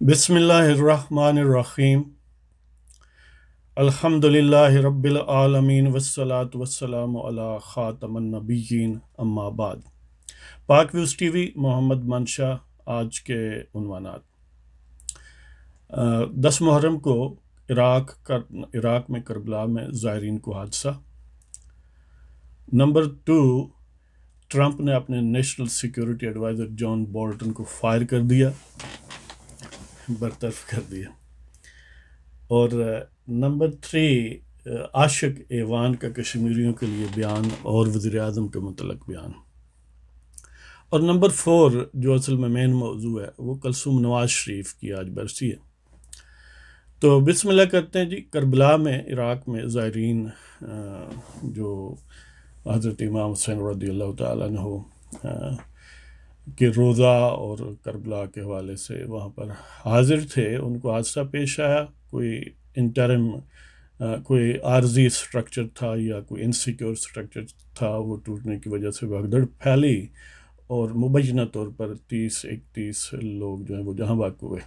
بسم اللہ الرحمن الرحیم الحمد للہ رب العالمین والصلاة والسلام علی خاتم النبیین اما بعد۔ پاک ویوز ٹی وی محمد منشا۔ آج کے عنوانات: 10 محرم کو عراق میں کربلا میں زائرین کو حادثہ۔ نمبر 2، ٹرمپ نے اپنے national security advisor John Bolton کو فائر کر دیا، برطرف کر دیا۔ اور نمبر 3، عاشق ایوان کا کشمیریوں کے لیے بیان اور وزیر اعظم کے متعلق بیان۔ اور نمبر 4 جو اصل میں مین موضوع ہے وہ کلثوم نواز شریف کی آج برسی ہے۔ تو بسم اللہ کرتے ہیں جی۔ کربلا میں عراق میں زائرین جو حضرت امام حسین رضی اللہ تعالیٰ عنہ کہ روزہ اور کربلا کے حوالے سے وہاں پر حاضر تھے، ان کو حادثہ پیش آیا۔ کوئی انٹرم کوئی عارضی سٹرکچر تھا یا کوئی انسیکیور سٹرکچر تھا، وہ ٹوٹنے کی وجہ سے بھگدڑ پھیلی اور مبینہ طور پر 30-31 لوگ جو ہیں وہ جہاں بحق ہوئے،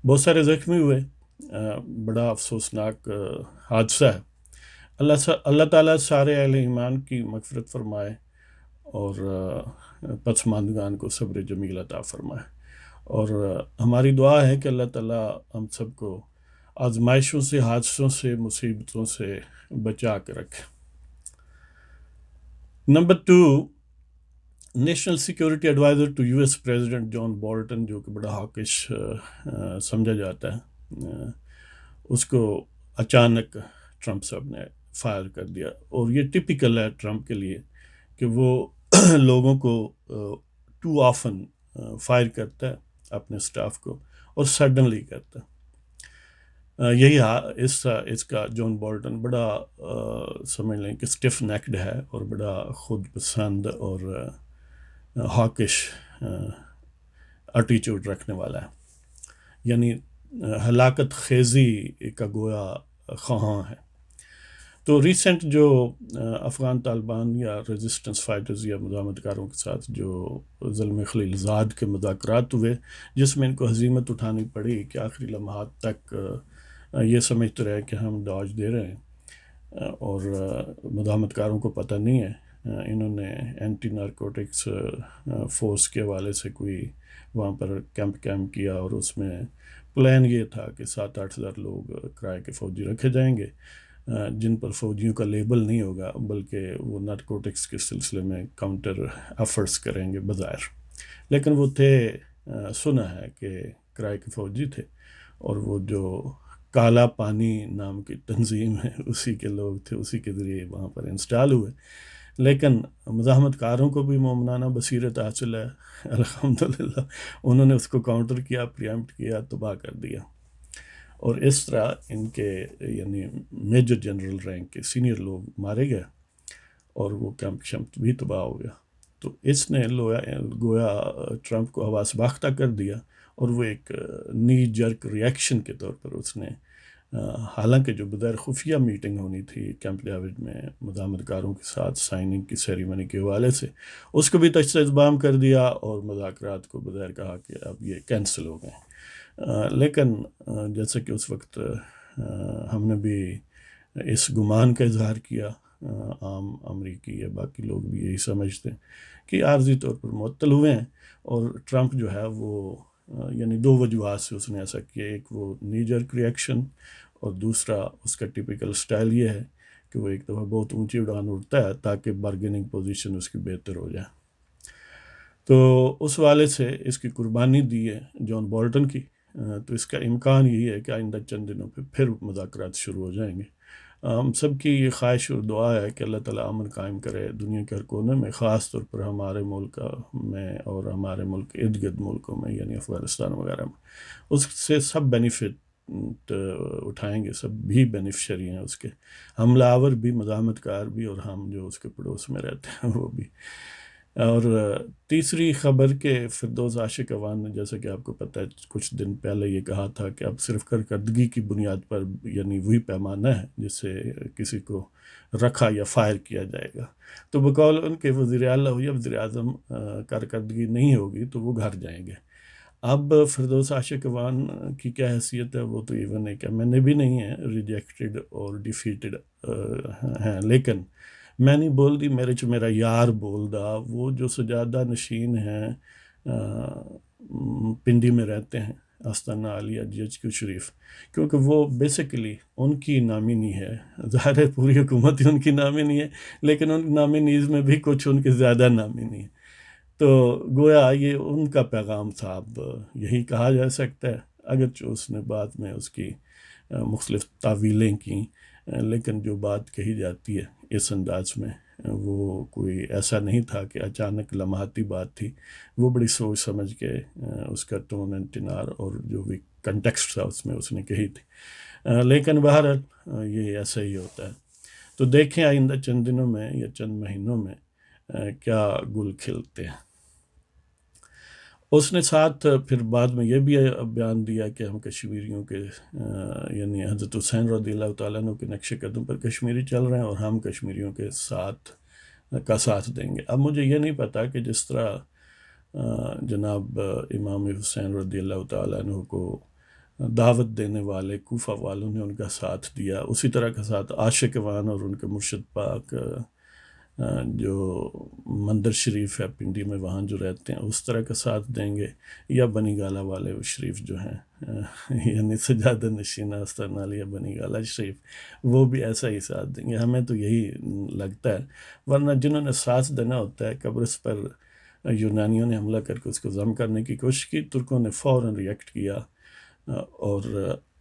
بہت سارے زخمی ہوئے۔ بڑا افسوسناک حادثہ ہے۔ اللہ تعالیٰ سارے اہل ایمان کی مغفرت فرمائے اور پسماندگان کو صبر جمیل عطا فرمائے۔ اور ہماری دعا ہے کہ اللہ تعالیٰ ہم سب کو آزمائشوں سے، حادثوں سے، مصیبتوں سے بچا کے رکھے۔ Number 2، national security adviser to U S president John Bolton, جو کہ بڑا ہاکش سمجھا جاتا ہے، اس کو اچانک ٹرمپ صاحب نے فائر کر دیا۔ اور یہ ٹپیکل ہے ٹرمپ کے لیے کہ وہ لوگوں کو ٹو آفن فائر کرتا ہے، اپنے سٹاف کو، اور سڈنلی کرتا ہے۔ یہی اس کا جان بولٹن بڑا سمجھ لیں کہ اسٹف نیکڈ ہے اور بڑا خود پسند اور ہاکش ایٹیچیوڈ رکھنے والا ہے، یعنی ہلاکت خیزی کا گویا خواہاں ہے۔ تو ریسنٹ جو افغان طالبان یا ریزسٹنس فائٹرز یا مزاحمت کاروں کے ساتھ جو ظلم خلیل زاد کے مذاکرات ہوئے، جس میں ان کو ہزیمت اٹھانی پڑی کہ آخری لمحات تک یہ سمجھتے رہے کہ ہم ڈاج دے رہے ہیں، اور مزاحمت کاروں کو پتہ نہیں ہے۔ انہوں نے اینٹی نارکوٹکس فورس کے حوالے سے کوئی وہاں پر کیمپ کیا، اور اس میں پلان یہ تھا کہ 7-8 ہزار لوگ کرائے کے فوجی رکھے جائیں گے، جن پر فوجیوں کا لیبل نہیں ہوگا، بلکہ وہ نارکوٹکس کے سلسلے میں کاؤنٹر ایفرٹس کریں گے بظاہر، لیکن وہ تھے سنا ہے کہ کرائے کے فوجی تھے، اور وہ جو کالا پانی نام کی تنظیم ہے اسی کے لوگ تھے، اسی کے ذریعے وہاں پر انسٹال ہوئے۔ لیکن مزاحمت کاروں کو بھی مومنانہ بصیرت حاصل ہے، الحمدللہ، انہوں نے اس کو کاؤنٹر کیا، پریمپٹ کیا، تباہ کر دیا۔ اور اس طرح ان کے یعنی میجر جنرل رینک کے سینئر لوگ مارے گئے، اور وہ کیمپ شمپ بھی تباہ ہو گیا۔ تو اس نے گویا ٹرمپ کو حواس باختہ کر دیا، اور وہ ایک نی جرک ریئیکشن کے طور پر اس نے حالانکہ جو بغیر خفیہ میٹنگ ہونی تھی کیمپ ڈیوڈ میں مزاحمت کاروں کے ساتھ سائننگ کی سیریمنی کے حوالے سے، اس کو بھی تجزیہ کر دیا، اور مذاکرات کو بظاہر کہا کہ اب یہ کینسل ہو گئے۔ لیکن جیسا کہ اس وقت ہم نے بھی اس گمان کا اظہار کیا، عام امریکی یا باقی لوگ بھی یہی سمجھتے ہیں کہ عارضی طور پر معطل ہوئے ہیں، اور ٹرمپ جو ہے وہ یعنی 2 وجوہات سے اس نے ایسا کیا۔ ایک وہ نی جرک ریئیکشن، اور دوسرا اس کا ٹیپیکل سٹائل یہ ہے کہ وہ ایک دفعہ بہت اونچی اڑان اڑتا ہے تاکہ بارگیننگ پوزیشن اس کی بہتر ہو جائے۔ تو اس والے سے اس کی قربانی دی ہے جان بولٹن کی، تو اس کا امکان یہی ہے کہ آئندہ چند دنوں پہ پھر مذاکرات شروع ہو جائیں گے۔ ہم سب کی یہ خواہش اور دعا ہے کہ اللہ تعالیٰ امن قائم کرے دنیا کے ہر کونے میں، خاص طور پر ہمارے ملک میں اور ہمارے ملک کے ارد گرد ملکوں میں، یعنی افغانستان وغیرہ میں۔ اس سے سب بینیفٹ اٹھائیں گے، سب بھی بینیفیشری ہیں اس کے، حملہ آور بھی، مزاحمت کار بھی، اور ہم جو اس کے پڑوس میں رہتے ہیں وہ بھی۔ اور تیسری خبر کہ فردوس عاشق اوان نے، جیسا کہ آپ کو پتہ ہے، کچھ دن پہلے یہ کہا تھا کہ اب صرف کارکردگی کی بنیاد پر، یعنی وہی پیمانہ ہے جس سے کسی کو رکھا یا فائر کیا جائے گا۔ تو بقول ان کے وزیر اعلیٰ ہو یا وزیر اعظم، کارکردگی نہیں ہوگی تو وہ گھر جائیں گے۔ اب فردوس عاشق وان کی کیا حیثیت ہے، وہ تو ایون ایک ایم این اے بھی نہیں ہے، ریجیکٹڈ اور ڈیفیٹڈ ہیں، لیکن میں نہیں بول دی میرے چ میرا یار بول دا، وہ جو سجادہ نشین ہیں پنڈی میں رہتے ہیں، آستانہ عالیہ جی ایچ کیو شریف، کیونکہ وہ بیسیکلی ان کی نامینی ہے، ظاہر ہے پوری حکومت ہی ان کی نامینی ہے، لیکن ان نامینیز میں بھی کچھ ان کے زیادہ نامینی ہے، تو گویا یہ ان کا پیغام تھا، اب یہی کہا جا سکتا ہے، اگرچہ اس نے بعد میں اس کی مختلف تعویلیں کیں، لیکن جو بات کہی جاتی ہے اس انداز میں وہ کوئی ایسا نہیں تھا کہ اچانک لمحاتی بات تھی، وہ بڑی سوچ سمجھ کے اس کا ٹون اینڈ ٹنار اور جو بھی کنٹیکسٹ تھا اس میں اس نے کہی تھی، لیکن بہرحال یہ ایسا ہی ہوتا ہے۔ تو دیکھیں آئندہ چند دنوں میں یا چند مہینوں میں کیا گل کھلتے ہیں۔ اس نے ساتھ پھر بعد میں یہ بھی بیان دیا کہ ہم کشمیریوں کے یعنی حضرت حسین رضی اللہ تعالیٰ عنہ کے نقش قدم پر کشمیری چل رہے ہیں اور ہم کشمیریوں کے ساتھ دیں گے۔ اب مجھے یہ نہیں پتا کہ جس طرح جناب امام حسین رضی اللہ تعالیٰ عنہ کو دعوت دینے والے کوفہ والوں نے ان کا ساتھ دیا، اسی طرح کا ساتھ عاشق وان اور ان کے مرشد پاک جو مندر شریف ہے پنڈی میں وہاں جو رہتے ہیں اس طرح کا ساتھ دیں گے، یا بنی گالہ والے شریف جو ہیں یعنی سجادہ نشین آستانہ عالیہ بنی گالہ شریف، وہ بھی ایسا ہی ساتھ دیں گے۔ ہمیں تو یہی لگتا ہے، ورنہ جنہوں نے ساتھ دینا ہوتا ہے، قبرص پر یونانیوں نے حملہ کر کے اس کو ضم کرنے کی کوشش کی، ترکوں نے فوراً ریئیکٹ کیا اور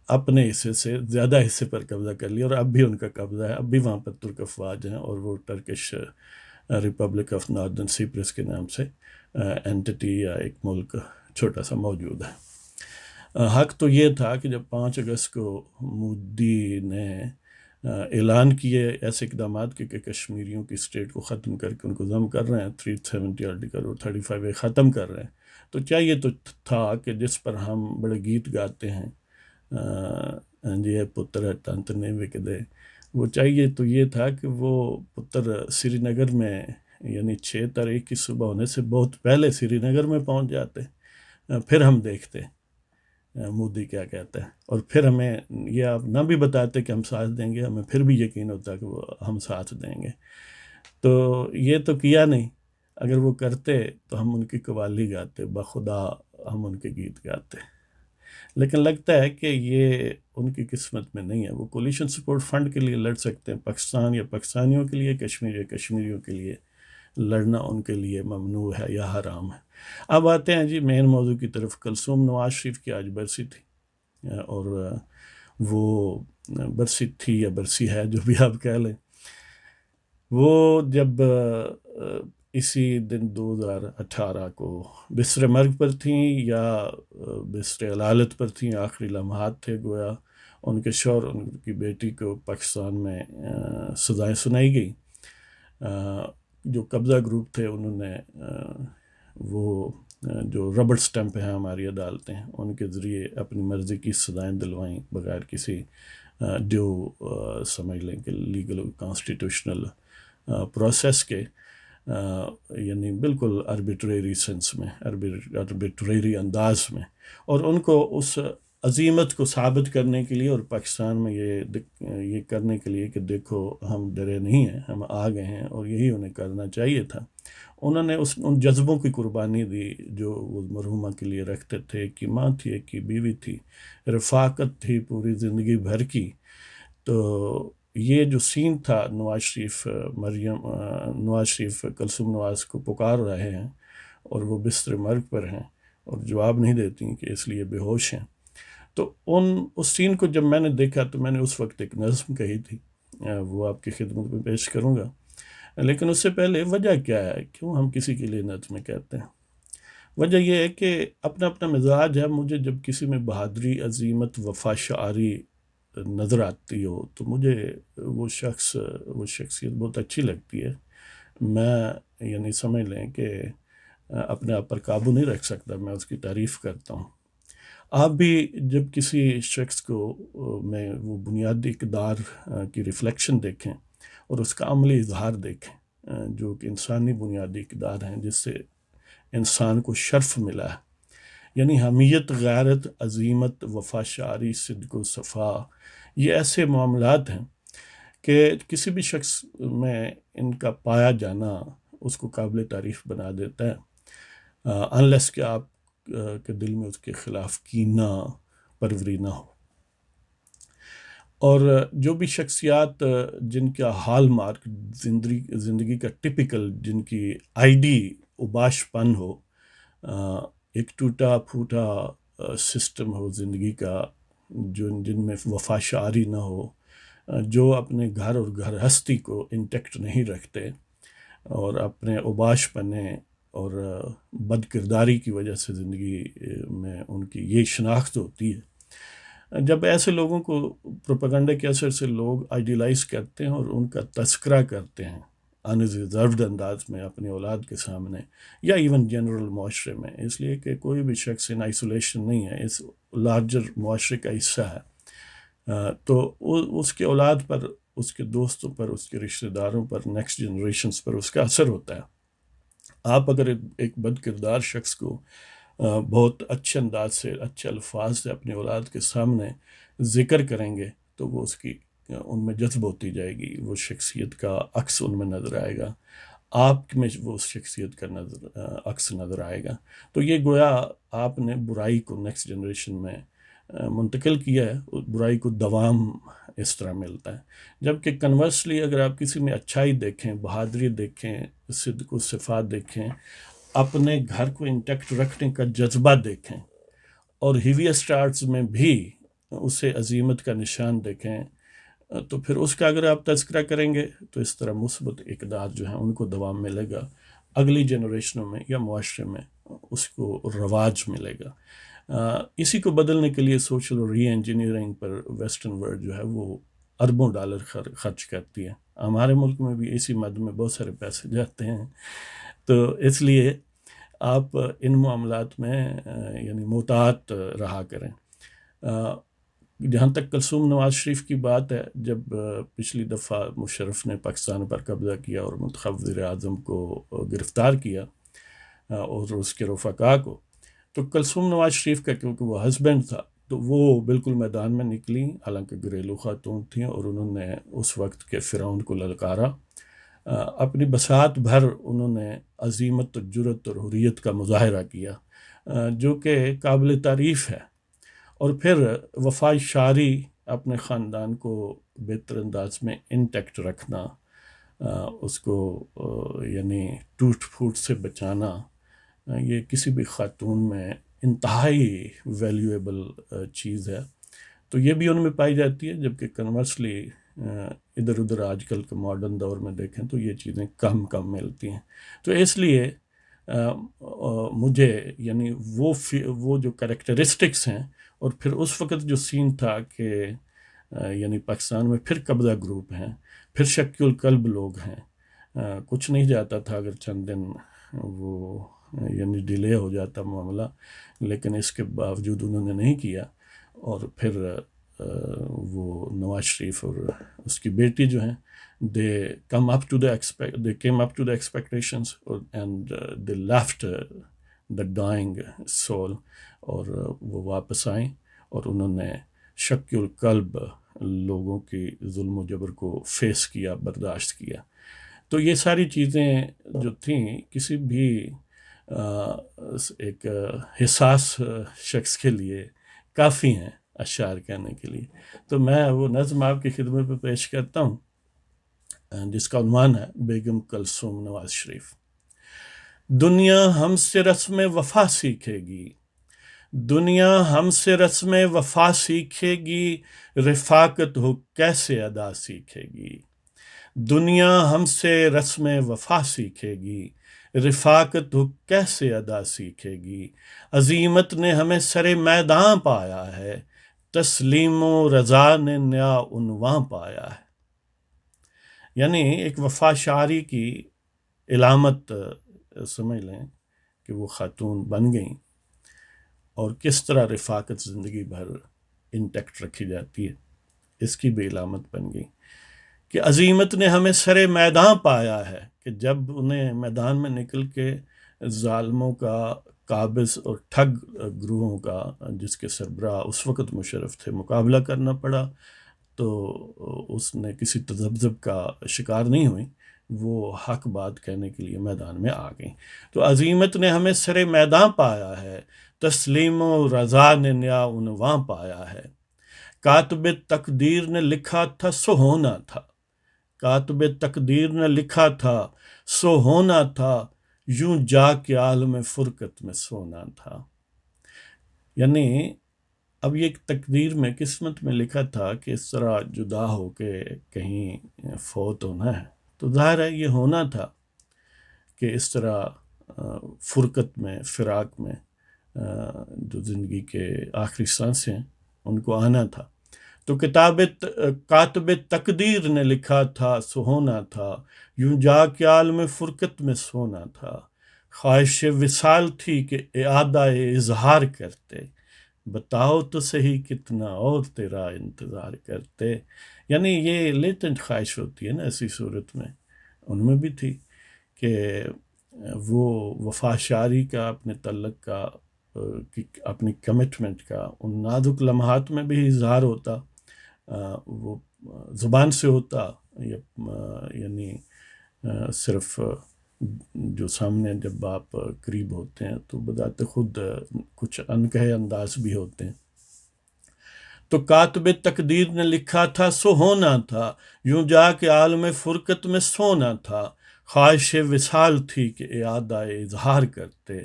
اپنے حصے سے زیادہ حصے پر قبضہ کر لیا، اور اب بھی ان کا قبضہ ہے، اب بھی وہاں پر ترک افواج ہیں، اور وہ ٹرکش ریپبلک آف ناردرن سیپرس کے نام سے اینٹی یا ایک ملک چھوٹا سا موجود ہے۔ حق تو یہ تھا کہ جب 5 اگست کو مودی نے اعلان کیے ایسے اقدامات کہ کشمیریوں کی اسٹیٹ کو ختم کر کے ان کو ضم کر رہے ہیں، 370 آرٹیکل اور 35A ختم کر رہے ہیں، تو چاہیے تو تھا کہ جس پر ہم بڑے گیت گاتے ہیں، جی پتر تنتنے وکدے، وہ چاہیے تو یہ تھا کہ وہ پتر سری نگر میں یعنی 6 تاریخ کی صبح ہونے سے بہت پہلے سری نگر میں پہنچ جاتے، پھر ہم دیکھتے مودی کیا کہتا ہے، اور پھر ہمیں یہ آپ نہ بھی بتاتے کہ ہم ساتھ دیں گے، ہمیں پھر بھی یقین ہوتا کہ وہ ہم ساتھ دیں گے۔ تو یہ تو کیا نہیں، اگر وہ کرتے تو ہم ان کی قوالی گاتے، بخدا ہم ان کے گیت گاتے، لیکن لگتا ہے کہ یہ ان کی قسمت میں نہیں ہے۔ وہ کولیشن سپورٹ فنڈ کے لیے لڑ سکتے ہیں، پاکستان یا پاکستانیوں کے لیے، کشمیر یا کشمیریوں کے لیے لڑنا ان کے لیے ممنوع ہے یا حرام ہے۔ اب آتے ہیں جی مین موضوع کی طرف۔ کلثوم نواز شریف کی آج برسی تھی، اور وہ برسی تھی یا برسی ہے جو بھی آپ کہہ لیں، وہ جب اسی دن 2018 کو بستر مرگ پر تھیں یا بستر علالت پر تھیں، آخری لمحات تھے، گویا ان کے شوہر ان کی بیٹی کو پاکستان میں سزائیں سنائی گئی۔ جو قبضہ گروپ تھے انہوں نے وہ جو ربڑ سٹمپ ہیں ہماری عدالتیں، ان کے ذریعے اپنی مرضی کی سزائیں دلوائیں بغیر کسی ڈیو سمجھ لیں کہ لیگل کانسٹیٹیوشنل پروسیس کے، یعنی بالکل آربیٹریری سینس میں، آربیٹریری انداز میں، اور ان کو اس عظیمت کو ثابت کرنے کے لیے اور پاکستان میں یہ کرنے کے لیے کہ دیکھو ہم ڈرے نہیں ہیں، ہم آ گئے ہیں، اور یہی انہیں کرنا چاہیے تھا۔ انہوں نے ان جذبوں کی قربانی دی جو وہ مرحومہ کے لیے رکھتے تھے، ایک کی ماں تھی، ایک کی بیوی تھی، رفاقت تھی پوری زندگی بھر کی۔ تو یہ جو سین تھا، نواز شریف کلثوم نواز کو پکار رہے ہیں اور وہ بستر مرگ پر ہیں اور جواب نہیں دیتی کہ اس لیے بے ہوش ہیں، تو اس سین کو جب میں نے دیکھا تو میں نے اس وقت ایک نظم کہی تھی، وہ آپ کی خدمت میں پیش کروں گا، لیکن اس سے پہلے وجہ کیا ہے، کیوں ہم کسی کے لیے نظمیں کہتے ہیں؟ وجہ یہ ہے کہ اپنا اپنا مزاج ہے۔ مجھے جب کسی میں بہادری، عظیمت، وفا، شعاری نظر آتی ہو تو مجھے وہ شخصیت بہت اچھی لگتی ہے۔ میں یعنی سمجھ لیں کہ اپنے آپ پر قابو نہیں رکھ سکتا، میں اس کی تعریف کرتا ہوں۔ آپ بھی جب کسی شخص کو میں وہ بنیادی اقدار کی ریفلیکشن دیکھیں اور اس کا عملی اظہار دیکھیں، جو کہ انسانی بنیادی اقدار ہیں جس سے انسان کو شرف ملا ہے، یعنی حمیت، غیرت، عزیمت، وفا شعری، صدق و صفا، یہ ایسے معاملات ہیں کہ کسی بھی شخص میں ان کا پایا جانا اس کو قابل تعریف بنا دیتا ہے، انلیس کہ آپ کے دل میں اس کے خلاف کینہ پروری نہ ہو۔ اور جو بھی شخصیات جن کا ہال مارک زندگی کا ٹپیکل، جن کی آئی ڈی اباش پن ہو، ایک ٹوٹا پھوٹا سسٹم ہو زندگی کا، جن میں وفا شعری نہ ہو، جو اپنے گھر اور گھر ہستی کو انٹیکٹ نہیں رکھتے اور اپنے اوباش پنے اور بد کرداری کی وجہ سے زندگی میں ان کی یہ شناخت ہوتی ہے، جب ایسے لوگوں کو پروپیگنڈا کے اثر سے لوگ آئیڈیلائز کرتے ہیں اور ان کا تذکرہ کرتے ہیں انریزروڈ انداز میں اپنی اولاد کے سامنے یا ایون جنرل معاشرے میں، اس لیے کہ کوئی بھی شخص ان آئسولیشن نہیں ہے، اس لارجر معاشرے کا حصہ ہے، تو اس کے اولاد پر، اس کے دوستوں پر، اس کے رشتہ داروں پر، نیکسٹ جنریشنز پر اس کا اثر ہوتا ہے۔ آپ اگر ایک بد کردار شخص کو بہت اچھے انداز سے، اچھے الفاظ سے اپنی اولاد کے سامنے ذکر کریں گے تو وہ اس کی ان میں جذب ہوتی جائے گی، وہ شخصیت کا عکس ان میں نظر آئے گا، آپ میں وہ شخصیت کا عکس نظر آئے گا۔ تو یہ گویا آپ نے برائی کو نیکسٹ جنریشن میں منتقل کیا ہے، برائی کو دوام اس طرح ملتا ہے۔ جبکہ کنورسلی اگر آپ کسی میں اچھائی دیکھیں، بہادری دیکھیں، صدق و صفات دیکھیں، اپنے گھر کو انٹیکٹ رکھنے کا جذبہ دیکھیں اور ہیویسٹ آرٹس میں بھی اسے عظیمت کا نشان دیکھیں، تو پھر اس کا اگر آپ تذکرہ کریں گے تو اس طرح مثبت اقدار جو ہیں ان کو دوام ملے گا، اگلی جنریشنوں میں یا معاشرے میں اس کو رواج ملے گا۔ اسی کو بدلنے کے لیے سوشل ری انجینئرنگ پر ویسٹرن ورلڈ جو ہے وہ اربوں ڈالر خرچ کرتی ہے، ہمارے ملک میں بھی اسی مد میں بہت سارے پیسے جاتے ہیں۔ تو اس لیے آپ ان معاملات میں یعنی محتاط رہا کریں۔ جہاں تک کلثوم نواز شریف کی بات ہے، جب پچھلی دفعہ مشرف نے پاکستان پر قبضہ کیا اور منتخب وزیر اعظم کو گرفتار کیا اور اس کے رفقا کو، تو کلثوم نواز شریف کا کیونکہ وہ ہسبینڈ تھا تو وہ بالکل میدان میں نکلی، حالانکہ گھریلو خاتون تھیں، اور انہوں نے اس وقت کے فرعون کو للکارا، اپنی بساط بھر انہوں نے عزیمت، جرأت اور حریت کا مظاہرہ کیا، جو کہ قابل تعریف ہے۔ اور پھر وفا شعری، اپنے خاندان کو بہتر انداز میں انٹیکٹ رکھنا، اس کو یعنی ٹوٹ پھوٹ سے بچانا، یہ کسی بھی خاتون میں انتہائی ویلیویبل چیز ہے، تو یہ بھی ان میں پائی جاتی ہے۔ جبکہ کنورسلی ادھر ادھر آج کل کے ماڈرن دور میں دیکھیں تو یہ چیزیں کم ملتی ہیں۔ تو اس لیے مجھے یعنی وہ جو کریکٹرسٹکس ہیں، اور پھر اس وقت جو سین تھا کہ یعنی پاکستان میں پھر قبضہ گروپ ہیں، پھر شکی القلب لوگ ہیں، کچھ نہیں جاتا تھا اگر چند دن وہ یعنی ڈیلے ہو جاتا معاملہ، لیکن اس کے باوجود انہوں نے نہیں کیا، اور پھر وہ نواز شریف اور اس کی بیٹی جو ہیں they came up to the expectations and they left the dying soul، اور وہ واپس آئیں اور انہوں نے شک القلب لوگوں کی ظلم و جبر کو فیس کیا، برداشت کیا۔ تو یہ ساری چیزیں جو تھیں کسی بھی ایک حساس شخص کے لیے کافی ہیں اشعار کہنے کے لیے۔ تو میں وہ نظم آپ کی خدمت پہ پیش کرتا ہوں جس کا عنوان ہے بیگم کلثوم نواز شریف۔ دنیا ہم سے رسم وفا سیکھے گی، دنیا ہم سے رسم وفا سیکھے گی، رفاقت ہو کیسے ادا سیکھے گی۔ دنیا ہم سے رسم وفا سیکھے گی، رفاقت ہو کیسے ادا سیکھے گی۔ عزیمت نے ہمیں سر میداں پایا ہے، تسلیم و رضا نے نیا عنواں پایا ہے۔ یعنی ایک وفا شعری کی علامت سمجھ لیں کہ وہ خاتون بن گئیں، اور کس طرح رفاقت زندگی بھر انٹیکٹ رکھی جاتی ہے، اس کی بھی علامت بن گئی کہ عزیمت نے ہمیں سر میداں پایا ہے، کہ جب انہیں میدان میں نکل کے ظالموں کا قابض اور ٹھگ گروہوں کا جس کے سربراہ اس وقت مشرف تھے مقابلہ کرنا پڑا، تو اس نے کسی تذبذب کا شکار نہیں ہوئی، وہ حق بات کہنے کے لیے میدان میں آ گئیں۔ تو عظیمت نے ہمیں سر میدان پایا ہے، تسلیم و رضا نے نیا عنواں پایا ہے، کاتب تقدیر نے لکھا تھا سو ہونا تھا، کاتب تقدیر نے لکھا تھا سو ہونا تھا، یوں جا کے عالم فرقت میں سونا تھا۔ یعنی اب یہ تقدیر میں، قسمت میں لکھا تھا کہ اس طرح جدا ہو کے کہیں فوت ہونا ہے، تو ظاہر ہے یہ ہونا تھا کہ اس طرح فرقت میں، فراق میں جو زندگی کے آخری سانس ہیں ان کو آنا تھا۔ تو کاتب تقدیر نے لکھا تھا سو ہونا تھا، یوں جا کے عالم فرقت میں سونا تھا، خواہش وصال تھی کہ اعادہ اظہار کرتے، بتاؤ تو صحیح کتنا اور تیرا انتظار کرتے۔ یعنی یہ لیٹنٹ خواہش ہوتی ہے نا ایسی صورت میں، ان میں بھی تھی کہ وہ وفا شاری کا، اپنے تعلق کا، اپنی کمٹمنٹ کا ان نازک لمحات میں بھی اظہار ہوتا، وہ زبان سے ہوتا، یعنی صرف جو سامنے جب آپ قریب ہوتے ہیں تو بذات خود کچھ انکہے انداز بھی ہوتے ہیں۔ تو کاتب تقدیر نے لکھا تھا سو ہونا تھا، یوں جا کے عالم فرقت میں سونا تھا، خواہش وصال تھی کہ اعادہ اظہار کرتے،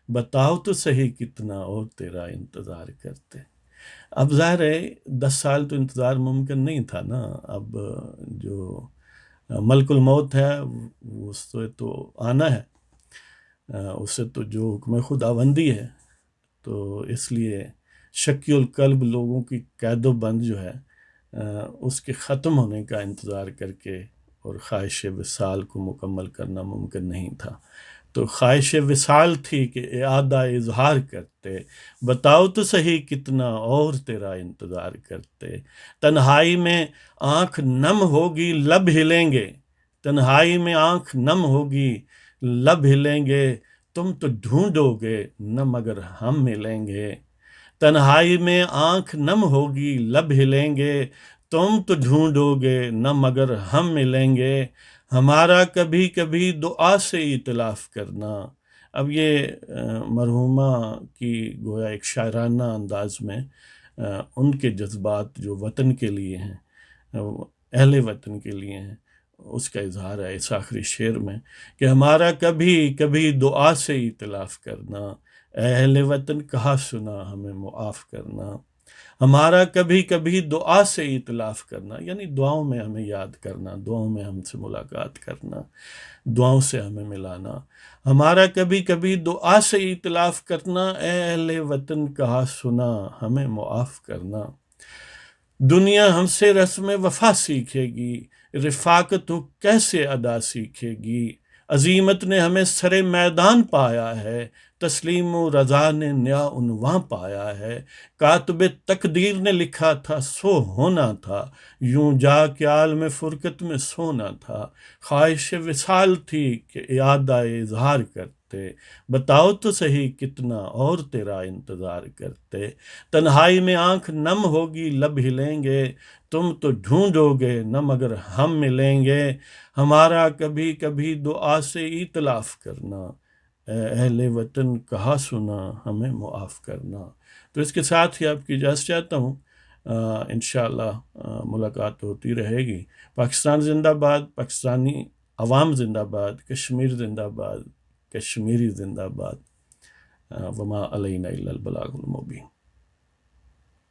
بتاؤ تو صحیح کتنا اور تیرا انتظار کرتے۔ اب ظاہر ہے 10 سال تو انتظار ممکن نہیں تھا نا، اب جو ملک الموت ہے اس سے تو آنا ہے، اس سے تو جو حکم خداوندی ہے، تو اس لیے شکی القلب لوگوں کی قید و بند جو ہے اس کے ختم ہونے کا انتظار کر کے اور خواہش وصال کو مکمل کرنا ممکن نہیں تھا۔ تو خواہش وصال تھی کہ اعادہ اظہار کرتے، بتاؤ تو صحیح کتنا اور تیرا انتظار کرتے، تنہائی میں آنکھ نم ہوگی لب ہلیں گے، تنہائی میں آنکھ نم ہوگی لب ہلیں گے، تم تو ڈھونڈو گے نہ مگر ہم ملیں گے، تنہائی میں آنکھ نم ہوگی لب ہلیں گے، تم تو ڈھونڈو گے نہ مگر ہم ملیں گے، ہمارا کبھی کبھی دعا سے اطلاف کرنا۔ اب یہ مرحومہ کی گویا ایک شاعرانہ انداز میں ان کے جذبات جو وطن کے لیے ہیں، اہل وطن کے لیے ہیں، اس کا اظہار ہے اس آخری شعر میں کہ ہمارا کبھی کبھی دعا سے اطلاف کرنا، اہل وطن کہا سنا ہمیں معاف کرنا، ہمارا کبھی کبھی دعا سے اطلاف کرنا، یعنی دعاؤں میں ہمیں یاد کرنا، دعاؤں میں ہم سے ملاقات کرنا، دعاؤں سے ہمیں ملانا، ہمارا کبھی کبھی دعا سے اطلاف کرنا، اے اہل وطن کہا سنا ہمیں معاف کرنا، دنیا ہم سے رسم وفا سیکھے گی، رفاقت و کیسے ادا سیکھے گی، عظیمت نے ہمیں سر میدان پایا ہے، تسلیم و رضا نے نیا عنواں پایا ہے، کاتب تقدیر نے لکھا تھا سو ہونا تھا، یوں جا کے عالم فرقت میں سونا تھا، خواہش وصال تھی کہ اعادہ اظہار کرتے، بتاؤ تو صحیح کتنا اور تیرا انتظار کرتے، تنہائی میں آنکھ نم ہوگی لب ہلیں گے، تم تو ڈھونڈو گے نہ مگر ہم ملیں گے، ہمارا کبھی کبھی دعا سے اطلاف کرنا، اے اہل وطن کہا سنا ہمیں معاف کرنا۔ تو اس کے ساتھ ہی آپ کی اجازت چاہتا ہوں، انشاءاللہ ملاقات ہوتی رہے گی۔ پاکستان زندہ باد، پاکستانی عوام زندہ باد، کشمیر زندہ باد، کشمیری زندہ باد، وما علینا الا البلاغ المبین۔